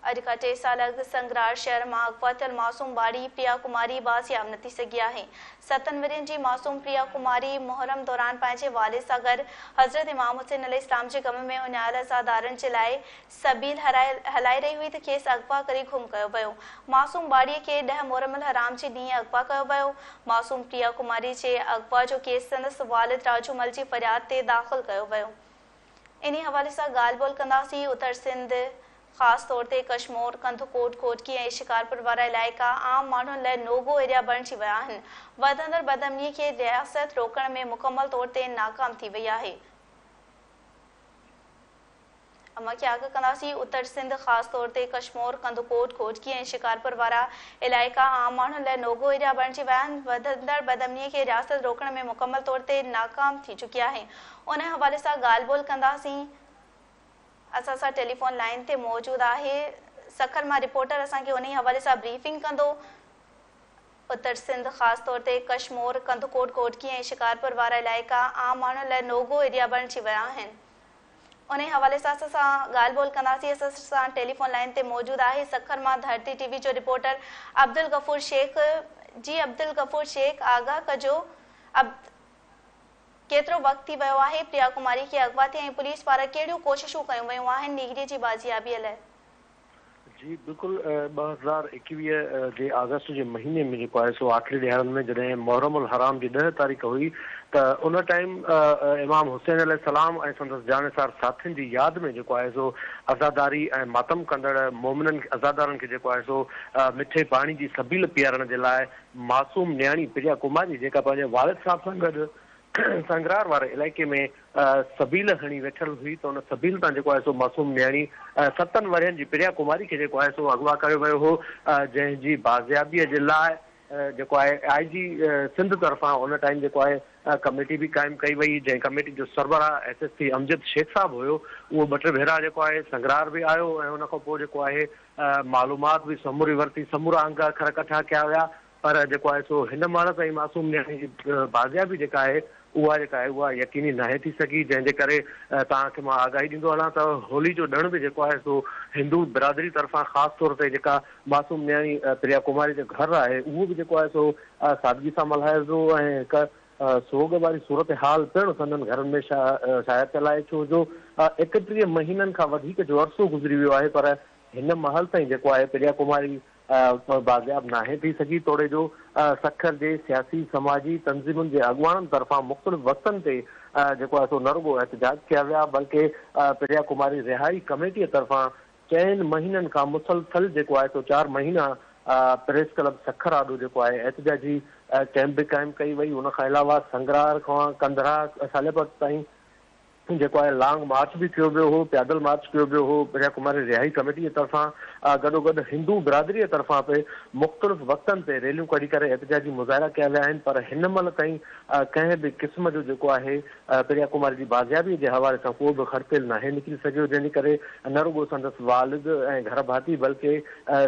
अॼु खां 3 साल अॻु संगरार शहर मां अगवा थियल मासूम ॿारी प्रिया कुमारी बाज़ियाब न थी सघी आहे। 7 वरियनि जी मासूम प्रिया कुमारी मुहर्रम दौरान पंहिंजे वालिद सां गॾु हज़रत इमाम हुसैन अलैहिस्सलाम जे ग़म में उञायल अज़ादारनि जे लाइ सबील हलाए रही हुई त खेसि अगवा करे गुम कयो वियो। मासूम ॿारीअ खे 10 मुहर्रम हराम जे ॾींहुं अगवा कयो वियो। मासूम प्रिया कुमारी जे अगवा जो केस संदसि वालिद राजूमल जी फरियाद ते दाख़िल कयो वियो। इन्ही हवाले सां ॻाल्हि ॿोल कंदासीं। उत्तर सिंध ख़ासि तौर ते कशमोर, कंधकोट, कोटकी ऐं शिकारपुर वारा इलाइक़ा आम माण्हुनि लाइ नोगो एरिया बणिजी विया आहिनि। वधंदड़ बदअमनी खे रियासत रोकण में मुकमल तौर ते नाकाम थी वई आहे। अमा खे आगे कंदासीं। उत्तर सिंध ख़ासि तौर ते कशमोर, कंधकोट, कोटकी ऐं शिकारपुर वारा इलाइक़ा आम माण्हुनि लाइ नोगो एरिया बणिजी विया आहिनि। वधंदड़ बदअमनी खे रियासत रोकण में मुकमल तौर ते नाकाम थी चुकी आहे। उन हवाले सां ॻाल्हि ॿोल कंदासीं। असां सां टेलीफोन लाइन ते मौजूद आहे सखर मां रिपोर्टर, असांखे उन हवाले सां ब्रीफिंग कंदो। उत्तर सिंध ख़ासि तौर ते कशमोर, कंधकोट, कोटकी ऐं शिकारपुर वारा इलाइक़ा आम माण्हुनि लाइ नोगो एरिया बणिजी विया आहिनि। उन हवाले सां असां ॻाल्हि ॿोल कंदासीं। असां सां टेलीफोन लाइन ते मौजूद आहे सखर मां धरती टीवी जो रिपोर्टर अब्दुल गफूर शेख। जी अब्दुल गफूर शेख, आगाह कजो केतिरो वक़्तु थी वियो आहे प्रिया कुमारी खे अगवा थिए ऐं पुलिस पारां कहिड़ियूं कोशिशूं कयूं वयूं आहिनि नीगरी जी बाज़ियाबीअ लाइ? जी बिल्कुल 2021 जे अगस्त जे महीने में जेको आहे सो आख़िरी ॾियारनि में जॾहिं मुहर्रम उल हराम जी 10 तारीख़ हुई त उन टाइम इमाम हुसैन अलैहिस्सलाम ऐं संदसि जानिसार साथियुनि जी यादि में जेको आहे सो अज़ादारी ऐं मातम कंदड़ मोमिननि अज़ादारनि खे जेको आहे सो मिठे पाणी जी सबील पीआरण जे लाइ मासूम न्याणी प्रिया कुमारी जेका पंहिंजे वालिद साहब सां गॾु संगरार वारे इलाइक़े में सबील खणी वेठल हुई त उन सबील तां जेको आहे सो मासूम न्याणी 7 वरियनि जी प्रिया कुमारी खे जेको आहे सो अगवा कयो वियो हो, जंहिंजी बाज़ियाबीअ जे लाइ जेको आहे IG सिंध तरफ़ां उन टाइम जेको आहे कमेटी बि क़ाइमु कई वई, जंहिं कमेटी जो सरबराह SSP अमजद शेख साहब हुयो। उहो 2-3 भेरा जेको आहे संगरार बि आयो ऐं उन खां पोइ जेको आहे मालूमात बि समूरी वरिती, समूरा अंग अखर कठा कया विया। पर जेको आहे सो हिन महिल ताईं मासूम न्याणी जी बाज़ियाबी जेका आहे उहा यकीनी नाहे थी सघी, जंहिंजे करे तव्हांखे मां आगाही ॾींदो हलां त होली जो ॾिण बि जेको आहे सो हिंदू बिरादरी तरफ़ां ख़ासि तौर ते जेका मासूम न्याणी प्रिया कुमारी जो घर आहे उहो बि जेको आहे सो सादगी सां मल्हाए थो ऐं हिकु सोग वारी सूरत हाल पिणु संदनि घरनि में शाया थियल आहे, छो जो 31 महीननि खां वधीक जो अरसो गुज़री वियो आहे। पर हिन महल ताईं जेको आहे प्रिया कुमारी बाज़ियाब नाहे थी सघी। तोड़े जो सखर जे सियासी समाजी तंज़ीमुनि जे अॻुवाणनि तरफ़ां मुख़्तलिफ़ वक़्तनि ते जेको आहे सो न रुॻो एहतजाज कया विया, बल्कि प्रिया कुमारी रिहाई कमेटीअ तरफ़ां 4 महीननि खां मुसलसल जेको आहे सो 4 महीना प्रेस क्लब सखर आॾो जेको आहे एहतजाजी कैंप बि क़ाइमु कई वई। उनखां अलावा संगरार खां कंधरा सालेपत ताईं जेको आहे लॉन्ग मार्च बि कयो वियो हो, पैदल मार्च कयो वियो हो प्रिया कुमारी रिहाई कमेटीअ तरफ़ां। गॾोगॾु हिंदू बिरादरीअ तरफ़ां बि मुख़्तलिफ़ वक़्तनि ते रैलियूं कढी करे एहतजाजी मुज़ाहिरा कया विया आहिनि। पर हिन महिल ताईं कंहिं बि क़िस्म जो जेको आहे प्रिया कुमारी जी बाज़ियाबीअ जे हवाले सां को बि खड़पेल नाहे निकिरी सघियो, जंहिंजे करे न रुॻो संदसि वालिद ऐं घर भाती बल्कि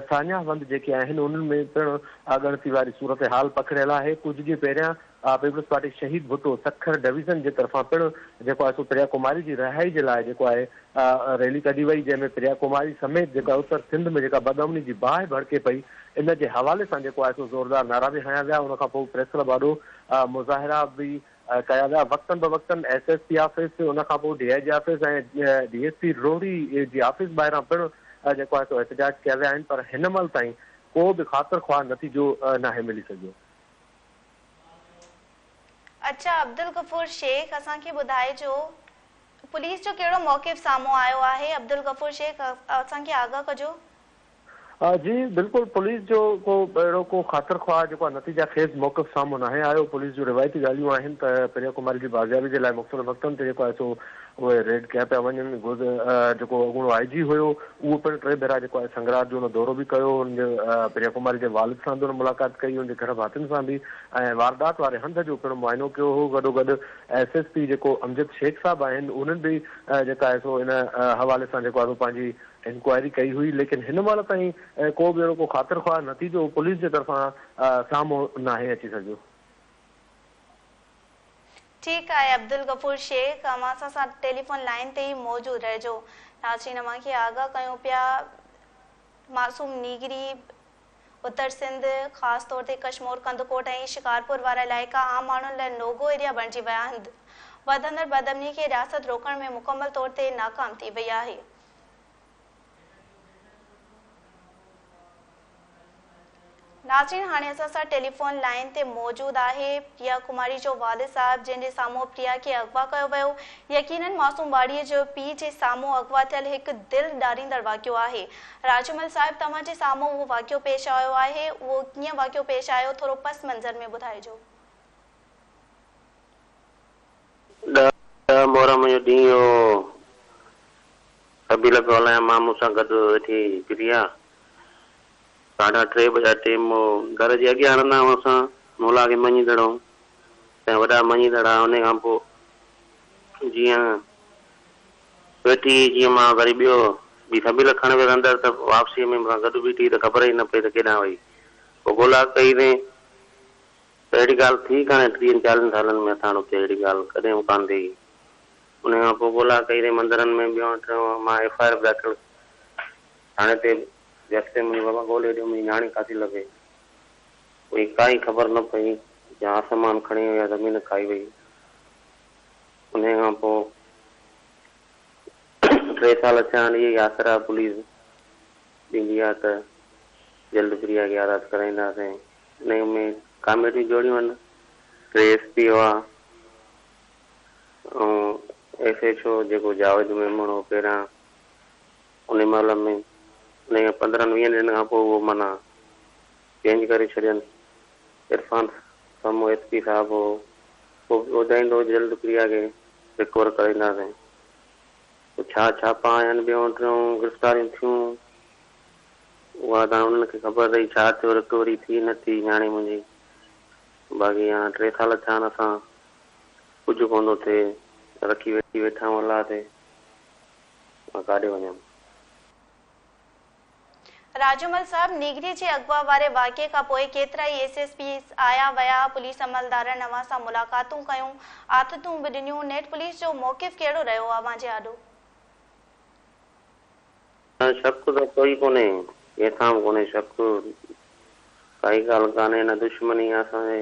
सान्याहवंद जेके आहिनि उन्हनि में पिणु ॻणती वारी सूरत हाल पखिड़ियल आहे। कुझु ॾींहं पहिरियां पीपल्स पार्टी शहीद भुट्टो सखर डिवीज़न जे तरफ़ां पिणु जेको आहे सो प्रिया कुमारी जी रिहाई जे लाइ जेको आहे रैली कढी वई, जंहिंमें प्रिया कुमारी समेत जेका उत्तर सिंध में जेका बदअमनी जी बाहि भड़के पई इन जे हवाले सां जेको आहे सो ज़ोरदार नारा बि हया विया। उनखां पोइ प्रेस क्लब आॾो मुज़ाहिरा बि कया विया वक़्तनि ब वक़्तनि SSP ऑफिस, उनखां पोइ DIG ऑफिस ऐं DSP रोहड़ी जी ऑफिस ॿाहिरां पिणु जेको आहे सो एहतजाज कया विया आहिनि। पर हिन महिल ताईं को बि ख़ातिर ख़्वाह नतीजो नाहे मिली सघियो। अच्छा अब्दुल गफूर शेख, असांखे ॿुधाइजो पुलिस जो कहिड़ो मौक़िफ़ साम्हूं आयो आहे? अब्दुल गफूर शेख, असांखे आगाह कजो। जी बिल्कुल, पुलिस जो को अहिड़ो को ख़ातिर ख़्वाह जेको आहे नतीजा खेज़ मौक़िफ़ साम्हूं नाहे आयो। पुलिस जो रिवायती ॻाल्हियूं आहिनि त प्रिया कुमारी जी बाज़ियाबी जे लाइ मुख़्तलिफ़ वक़्तनि ते जेको आहे सो उहे रेड कया पिया वञनि। जेको अॻूणो IG हुयो उहो पिणु 3 भेरा जेको आहे संगरार जो उन दौरो बि कयो, हुनजे प्रिया कुमारी जे वालिद सां बि मुलाक़ात कई, हुनजे घर भातियुनि सां बि, ऐं वारदात वारे हंध जो पिणु मुआइनो कयो हो। गॾोगॾु SSP जेको अमजद शेख साहब आहिनि उन्हनि बि जेका आहे सो इन हवाले सां जेको आहे पंहिंजी इंक्वायरी कई हुई। लेकिन हिन महिल ताईं को बि अहिड़ो को ख़ातिर ख़्वाह नतीजो पुलिस जे तरफ़ां साम्हूं नाहे अची सघियो। ठीकु आहे अब्दुल गफूर शेख, असां सां टेलीफोन लाइन ते ई मौजूद रहिजो। नाज़रीन, मांखे आगाह कयूं पिया मासूम नीगरी उत्तर सिंध खास तौर ते कश्मीर कंदकोट ऐं शिकारपुर वारा इलाइक़ा आम माण्हुनि लाइ नोगो एरिया बणिजी विया आहिनि। वधंदड़ बदअमनी खे रियासत रोकण में मुकमल तौर ते नाकाम थी वई आहे। नाज़रीन, हाणे असां सां टेलीफोन लाइन ते मौजूद आहे प्रिया कुमारी जो वालिद साहब, जंहिंजे साम्हूं प्रिया खे अगवा कयो वियो। यकीनन मासूम बाड़ीअ जो पीउ जे साम्हूं अगवा थियल हिकु दिलि ॾारींदड़ वाक़ियो आहे। राजमल साहिब, तव्हां जे साम्हूं उहो वाक़ियो पेश आयो आहे, उहो कीअं वाक़ियो पेश आयो, थोरो पस मंज़र में ॿुधाइजो। मोहरम जो ॾींहुं कबील पियो हलायां मामू सां गॾु वेठी प्रिया 3:30 बजे टाइम घर जे अॻियां हलंदा आहियूं असां मोला खे मञी दड़ो ऐं वॾा मञी दड़ा। उन खां पोइ जीअं वेठी जीअं मां वरी ॿियो बि कबील खण वियो अंदरि, त वापसी में मां गॾु बीठी त ख़बर ई न पई त केॾां वई। पोइ ॻोल्हा कई अथई त अहिड़ी ॻाल्हि थी कान्हे 30-40 सालनि में असां हुते अहिड़ी ॻाल्हि कॾहिं कान थी। उन खां पोइ ॻोल्हा कई अथई मंदरनि में ॿियो टियों, मां FIR बि दाख़िल हाणे ते रस्ते मुंहिंजे बाबा ॻोल्हे ॾियो मुंहिंजी न्याणी काथी लॻे। कोई काई ख़बर न पई, या आसमान खणी विया ज़मीन खाई वई। उन खां पोइ 3 साल थिया आहिनि, इहे आसरा पुलिस ॾींदी आहे त जल्द प्रिया खे आज़ादु कराईंदासीं। इन में कॉमेडियूं जोड़ियूं आहिनि। 3 SP हुआ ऐं SHO जेको जावेद मेमण हो पहिरां, उन महिल में उन 15-20 ॾींहंनि खां पोइ उहो माना चेंज करे छॾियनि। इरफान साम्हूं SP साहिबु हो, पोइ ॿुधाईंदो जल्द प्रिया खे रिकवर कराईंदासीं। छा छापा आया आहिनि, ॿियों टियों गिरफ़्तारियूं थियूं, उहा त उन्हनि खे ख़बर अथई छा थियो, रिकवरी थी न थी न्याणी मुंहिंजी। बाक़ी हाणे 3 साल थिया आहिनि, असां कुझु कोन थो थिए, रखी वेठा आहियूं अलाह ते, मां काॾे वञां। राजूमल साहब, नीगरी जे अगवा वारे वाक़िए खां पोइ केतिरा ई SSP आया विया, पुलिस अमलदारनि अवां सां मुलाक़ातूं कयूं, आथतूं बि ॾिनियूं। नेट पुलिस जो मौक़िफ़ कहिड़ो रहियो अवां जे आॾो? शक त कोई कोन्हे, कंहिंसां बि कोन्हे शक, काई ॻाल्हि कान्हे, न दुश्मनी आहे असांजे।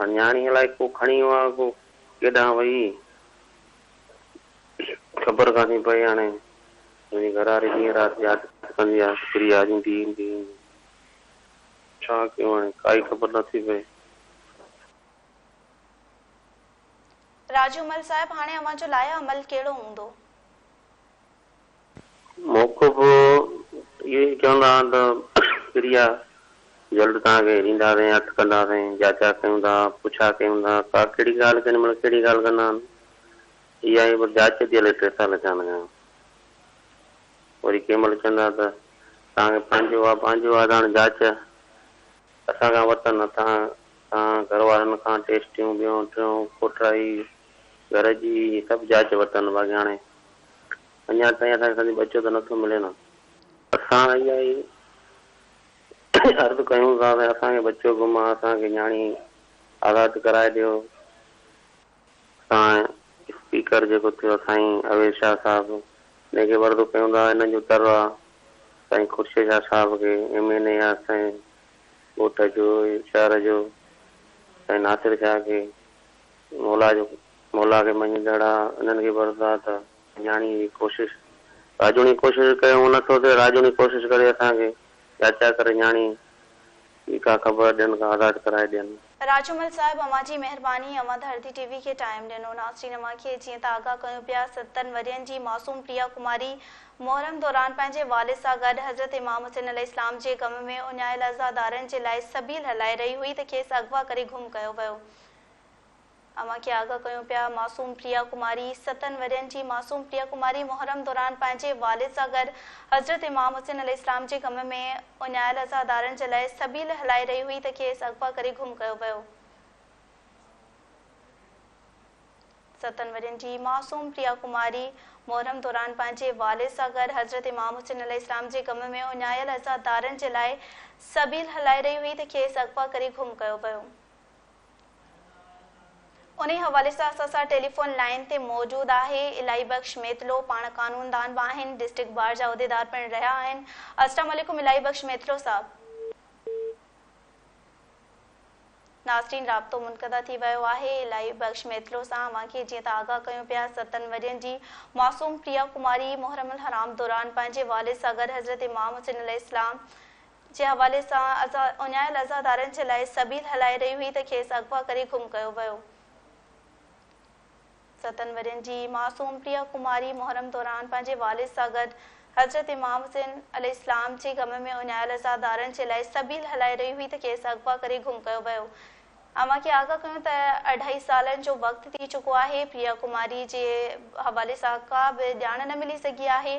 न्याणी अलाए को खणी वियो आहे, को केॾां वई ख़बर कान्हे पई। हाणे मुंहिंजी घरवारी ॾींहं राति यादि कंदी आहे, प्रिया ईंदी छा कयूं, हाणे काई ख़बर नथी पए। राजूमल साहिब, हाणे अवां जो लाया अमल कहिड़ो हूंदो? मौक़िफ़ इहो ई चवंदा त प्रिया जल्द तव्हांखे ॾींदासीं, हथ कंदासीं, जांचा कयूं था, पुछा कयूं था, का कहिड़ी ॻाल्हि कंदी महिल कहिड़ी ॻाल्हि कंदा आहिनि। इहा ई बसि जांच थी हले 3 साल थिया आहिनि। वरी कंहिं महिल चवंदा त तव्हांखे पंहिंजो आहे त हाणे जांच असांखां वठनि, तव्हां घर वारनि खां टेस्टियूं ॿियों टियों कोटराई घर जी सभु जांच वठनि। बाक़ी हाणे अञा ताईं असांखे बचो त नथो मिले न। असां इहा ई अर्ज़ु कयूं था त असांखे बचो गुम आहे, असांखे न्याणी आज़ादु कराए ॾियो। असां स्पीकर जेको थियो साईं अवेद शाह साहिबु, हिनखे वर्दो कयूं था, हिन जो तर आहे साईं ख़ुर्शीद शाह साहिब खे, MNA आहे असांजे ॻोठ जो शहर जो, साईं नासिर शाह खे, मौला खे मञींदड़ आहे, हिननि खे वर्दो आहे त न्याणी जी कोशिशि राजूनी कोशिशि कयूं, नथो थिए राजूनी कोशिशि करे असांखे जांचा करे न्याणी का ख़बर ॾियनि, का आज़ादु कराए ॾियनि। राजूमल साहिब, अवां जी महिरबानी, अवां धरती TV खे टाइम ॾिनो। नाज़रीन, अवां खे जीअं त आगाह कयूं पिया, 7 वरियनि जी मासूम प्रिया कुमारी मुहर्रम दौरान पंहिंजे वालिद सां गॾु हज़रत इमाम हुसैन अलैहिस्सलाम जे ग़म में उञायल अज़ादारनि जे लाइ सबील हलाए रही हुई त खेसि अगवा करे गुम कयो वियो। अवां खे आगाह कयूं पिया, मासूम प्रिया कुमारी 7 वरियनि जी मासूम प्रिया कुमारी मुहर्रम दौरान पंहिंजे वालिद सां गॾु हज़रत इमाम हुसैन अलैहिस्सलाम जे ग़म में उञायल अज़ादारनि जे लाइ सबील हलाए रही हुई त खेसि अगवा करे गुम कयो वियो। 7 वरियनि जी मासूम प्रिया कुमारी मुहर्रम दौरान पंहिंजे वालिद सां गॾु हज़रत इमाम हुसैन अलैहिस्सलाम जे ग़म में उञायल अज़ादारनि जे लाइ सबील हलाए रही हुई त खेसि अगवा करे गुम कयो वियो। उन हवाले से असां टेलीफोन लाइन ते मौजूद है इलाई बख्श मेतलो पाण कानूनदान आहिनि डिस्ट्रिक्ट बार जा उहदेदार पिण रहा आहिनि। अस्सलाम वालेकुम इलाई बख्श मेतलो साहब। नाज़रीन राब्तो मुनक़दा थी वियो आहे इलाई बख्श मेतलो सां। अवांखे जीअं त आगाह कयूं पिया 7 वरियनि जी मासूम प्रिया कुमारी मुहर्रम हराम दौरान पंहिंजे वालिद सां गॾु हज़रत इमाम हुसैन अलैहिस्सलाम जे हवाले सां उञायल अज़ादारनि जे लाइ सबील हलाए रही हुई त खेसि अगवा करे गुम कयो वियो। 7 वरियनि जी मासूम प्रिया कुमारी मुहर्रम दौरान पंहिंजे वालिद सां गॾु हज़रत इमाम हुसैन अलैहिस्सलाम जे गम में उञायल अज़ादारनि जे लाइ सबील हलाए रही हुई त खेसि अगवा करे गुम कयो वियो। अवांखे आगाह कयूं त 2.5 सालनि जो वक़्तु थी चुको आहे। प्रिया कुमारी जे हवाले सां का बि ॼाण न मिली सघी आहे।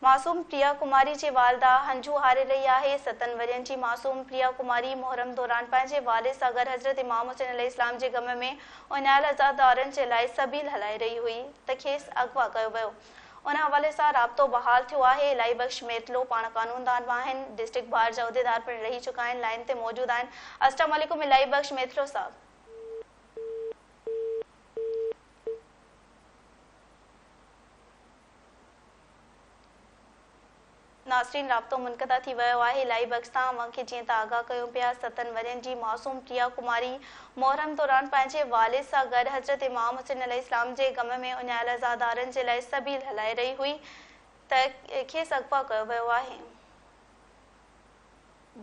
मासूम प्रिया कुमारी जे वालदा हंजू हारे रही आहे। 7 वरियनि जी मासूम प्रिया कुमारी मुहर्रम दौरान पंहिंजे वालिद सां गॾु हज़रत इमाम हुसैन अलैहिस्सलाम जे गम में उञायल अज़ादारनि जे लाइ सबील हलाए रही हुई त खेसि अगवा कयो वियो। उन हवाले सां राब्तो बहाल थियो आहे। इलाई बख्श मेतलो पाण कानूनदान आहिनि डिस्ट्रिक्ट बार जा उहदेदार पिण रही चुका आहिनि लाइन ते मौजूद आहिनि। अस्सलाम वालेकुम इलाई बख्श मेतलो साहब। नाज़रीन राब्तो मुनक़दा थी वियो आहे इलाई बख्श सां। अवांखे जीअं त आगाह कयूं पिया 7 वरियनि जी मासूम प्रिया कुमारी मुहर्रम दौरान पंहिंजे वालिद सां गॾु हज़रत इमाम हुसैन अलैहिस्सलाम जे गम में उञायल अज़ादारनि जे लाइ सबील हलाए रही हुई त खेसि अगवा कयो वियो आहे।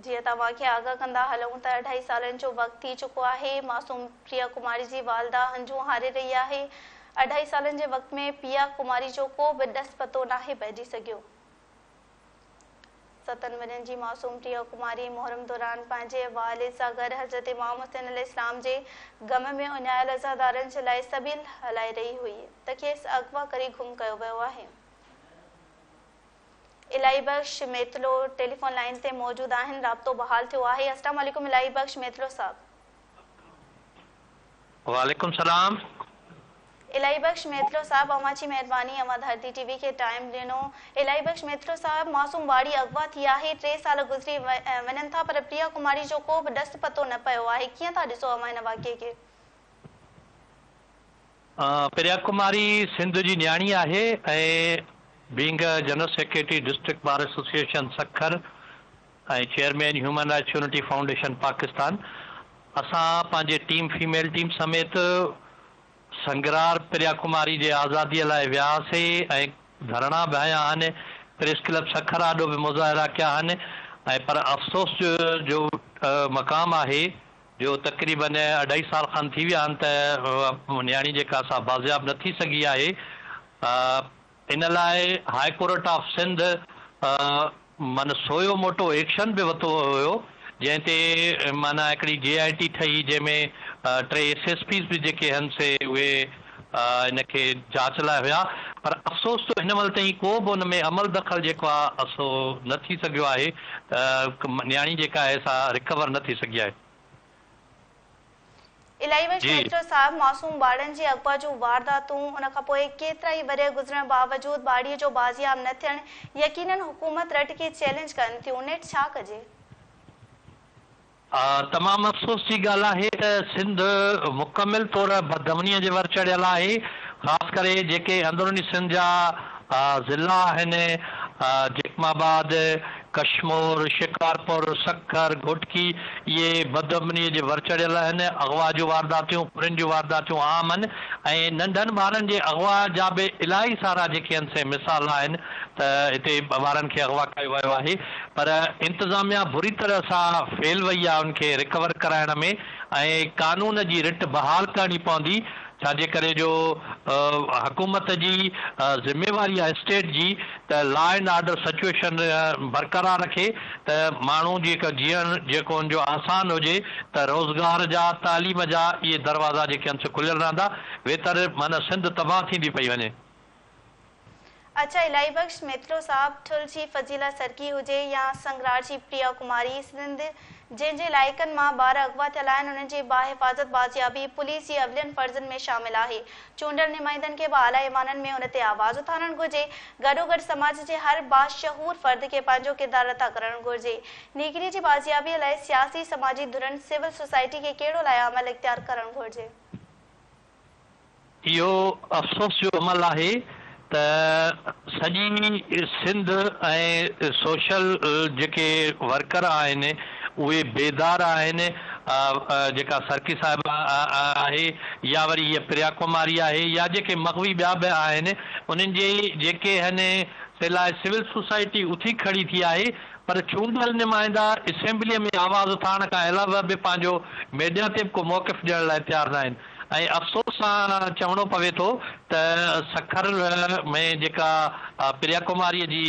जीअं त अवांखे आगाह कंदा हलूं त 2.5 सालनि जो वक़्तु थी चुको आहे। मासूम प्रिया कुमारी जी वालदा हंजू हारे रही आहे। 2.5 सालनि जे वक़्त में प्रिया कुमारी जो को बि ॾस पतो नाहे पइजी सघियो। 7 वरियनि जी मासूम प्रिया कुमारी मुहर्रम दौरान पंहिंजे वालिद सां गॾु हज़रत इमाम हुसैन अलैहिस्सलाम जे गम में उञायल अज़ादारनि जे लाइ सबील हलाए रही हुई त खेसि अगवा करे गुम कयो वियो आहे। इलाई बख्श मेतलो टेलीफोन लाइन ते मौजूद आहिनि। राब्तो बहाल थियो आहे। अस्सलाम वालेकुम इलाई बख्श मेतलो साहब। वालेकुम सलाम। इलाई बख्श मेतलो साहब अवांची महिरबानी अवां धरती टीवी के टाइम ॾिनो। इलाई बख्श मेतलो साहब मासूम वाड़ी अगवा थी आहे। 3 साल गुज़री वञनि था पर प्रिया कुमारी जो को बि ॾस पतो न पियो आहे। कीअं था ॾिसो अवां हिन वाक़िए खे? प्रिया कुमारी सिंध जी न्याणी आहे ऐं being general secretary district bar association Sukkur ऐं chairman human rights unity foundation Pakistan असां पंहिंजे टीम फीमेल टीम समेत संगरार प्रिया कुमारी जे आज़ादीअ लाइ वियासीं ऐं धरणा बि हया आहिनि। प्रेस क्लब सखर ॾाढो बि मुज़ाहिरा कया आहिनि ऐं पर अफ़सोस जो मक़ाम आहे जो तक़रीबन 2.5 साल खनि थी विया आहिनि त न्याणी जेका असां बाज़ियाब न थी सघी आहे। इन लाइ हाई कोर्ट ऑफ सिंध माना सोयो मोटो एक्शन बि वरितो हुयो जंहिं ते माना हिकिड़ी JIT ठही जंहिंमें 3 SSPs बि जेके आहिनि से उहे इनखे जांच लाइ हुया पर अफ़सोस तो हिन महिल ताईं को बि हुन में अमल दख़ल जेको आहे असो न थी सघियो आहे त न्याणी जेका आहे सा रिकवर न थी सघी आहे। इलाई बख्श मेतलो साहब मासूम ॿारनि जी अगवा जूं वारदातूं उन खां पोइ केतिरा ई वरे गुज़रण बावजूदि ॿाड़ीअ जो बाज़ियाब न थियणु यकीनन हुकूमत रट के चैलेंज कनि थियूं। नेट छा कजे? तमामु अफ़सोस जी ॻाल्हि आहे त सिंध मुकमिल तौर बदअमनीअ जे वर चढ़ियल आहे। ख़ासि करे जेके अंदरूनी सिंध जा ज़िला आहिनि जैकमाबाद कश्मीर शिकारपुर सखर घोटकी इहे बदअमनीअ जे वर चढ़ियल आहिनि। अगवा जूं वारदातियूं पुरनि जूं वारदातियूं आम आहिनि ऐं नंढनि ॿारनि जे अगवा जा बि इलाही सारा जेके आहिनि से मिसाल आहिनि त हिते ॿारनि खे अगवा कयो वियो आहे पर इंतिज़ामिया बुरी तरह सां फेल वई आहे उनखे रिकवर कराइण में ऐं कानून जी रिट बहाल करणी पवंदी छाजे करे जो हुकूमत जी ज़िम्मेवारी आहे स्टेट जी त लॉ एंड ऑर्डर सिचुएशन बरक़रार रखे त माण्हू जेका जीअण जेको उनजो आसान हुजे त रोज़गार जा तालीम जा इहे दरवाज़ा जेके आहिनि से खुलियल रहंदा वेतर माना सिंध तबाह थींदी पई वञे। अच्छा इलाई बख्श मेतलो साहब ठुल जी फजीला सरकी हुजे या संगरार जी प्रिया कुमारी सिंध जंहिंजे इलाइक़नि मां ॿार अगवा थियल आहिनि उन्हनि जी बाहिफ़ाज़त बाज़ियाबी पुलिस जी अवलियन फ़र्ज़नि में शामिल आहे। चूंडल नुमाइंदनि खे बि आला ईमाननि में उन ते आवाज़ उथारणु घुरिजे। गॾोगॾु समाज जे हर बाशहूर फ़र्द खे पंहिंजो किरदारु अदा करणु घुरिजे। नीकिरी जी बाज़ियाबीअ लाइ सियासी समाजी धुरनि सिविल सोसाइटी खे कहिड़ो लाइ अमल इख्तियार करणु घुरिजे? इहो अफ़सोस जो अमल आहे त सॼी सिंध ऐं सोशल जेके वर्कर आहिनि उहे बेदार आहिनि। जेका सरकी साहिबा आहे या वरी हीअ प्रिया कुमारी आहे या जेके मग़वी ॿिया बि आहिनि उन्हनि जे जेके आहिनि से लाइ सिविल सोसाइटी उथी खड़ी थी आहे, पर चूंडियल नुमाइंदा असेंबलीअ में आवाज़ उठाइण खां अलावा बि पंहिंजो मीडिया ते बि को मौक़िफ़ ॾियण लाइ तयारु न आहिनि। ऐं अफ़सोस सां चवणो पवे थो त सखर में जेका प्रिया कुमारीअ जी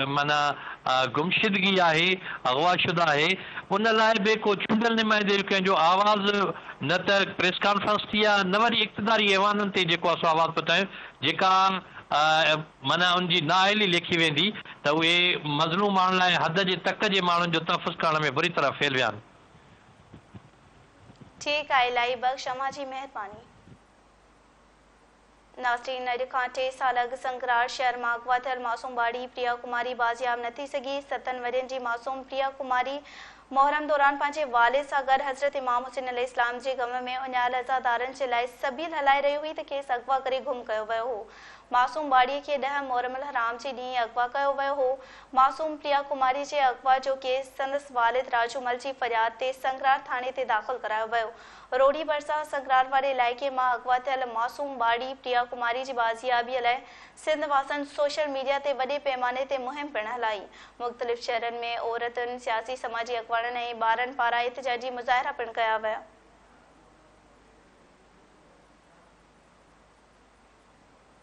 माना गुमशुदगी आहे, अगवाशुदा आहे, उन लाइ बि को चूंडियल नुमाइंदे कंहिंजो आवाज़ न त प्रेस कॉन्फ्रेंस थी आहे न वरी इक़्तिदारी ऐवाननि ते जेको असां आवाज़ पहुचायूं जेका माना उनजी नाअहली लिखी वेंदी त उहे मज़लूम माण्हुनि लाइ हद जे तक जे माण्हुनि जो तहफ़ुज़ करण में बुरी तरह फेल विया आहिनि। ठीक आहे, इलाही बख़्श अमा जी महिरबानी। नाज़रीन, अॼु खां 3 साल अॻु संगरार शहर मां अगवा थियल मासूम बाड़ी प्रिया कुमारी बाज़ियाब न थी सघी। 7 वरियनि जी मासूम प्रिया कुमारी मोहरम दौरान पंहिंजे वालिद सां गॾु हज़रत इमाम हुसैन अलैहिस्सलाम जे ग़म में उञायल अज़ादारनि जे लाइ सबील हलाए रही हुई त खेसि अगवा करे गुम कयो वियो हो। मासूम बाड़ीअ खे 10 मुहर्रम हराम जे ॾींहुं अगवा कयो वियो हो। मासूम प्रिया कुमारी जे अगवा जो केस संदसि वालिद राजूमल जी फरियाद ते संगरार थाणे ते दाख़िल करायो वियो। रोड़ी भरिसां संगरार वारे इलाइक़े मां अगवा थियल मासूम बाड़ी प्रिया कुमारी जी बाज़ियाबीअ लाइ सिंध वासन सोशल मीडिया ते वॾे पैमाने ते मुहिम पिणु हलाई। मुख़्तलिफ़ शहरनि में औरतुनि, सियासी समाजी अॻवाननि ऐं ॿारनि पारां एहतिजाजी मुज़ाहिरा पिणु कया विया।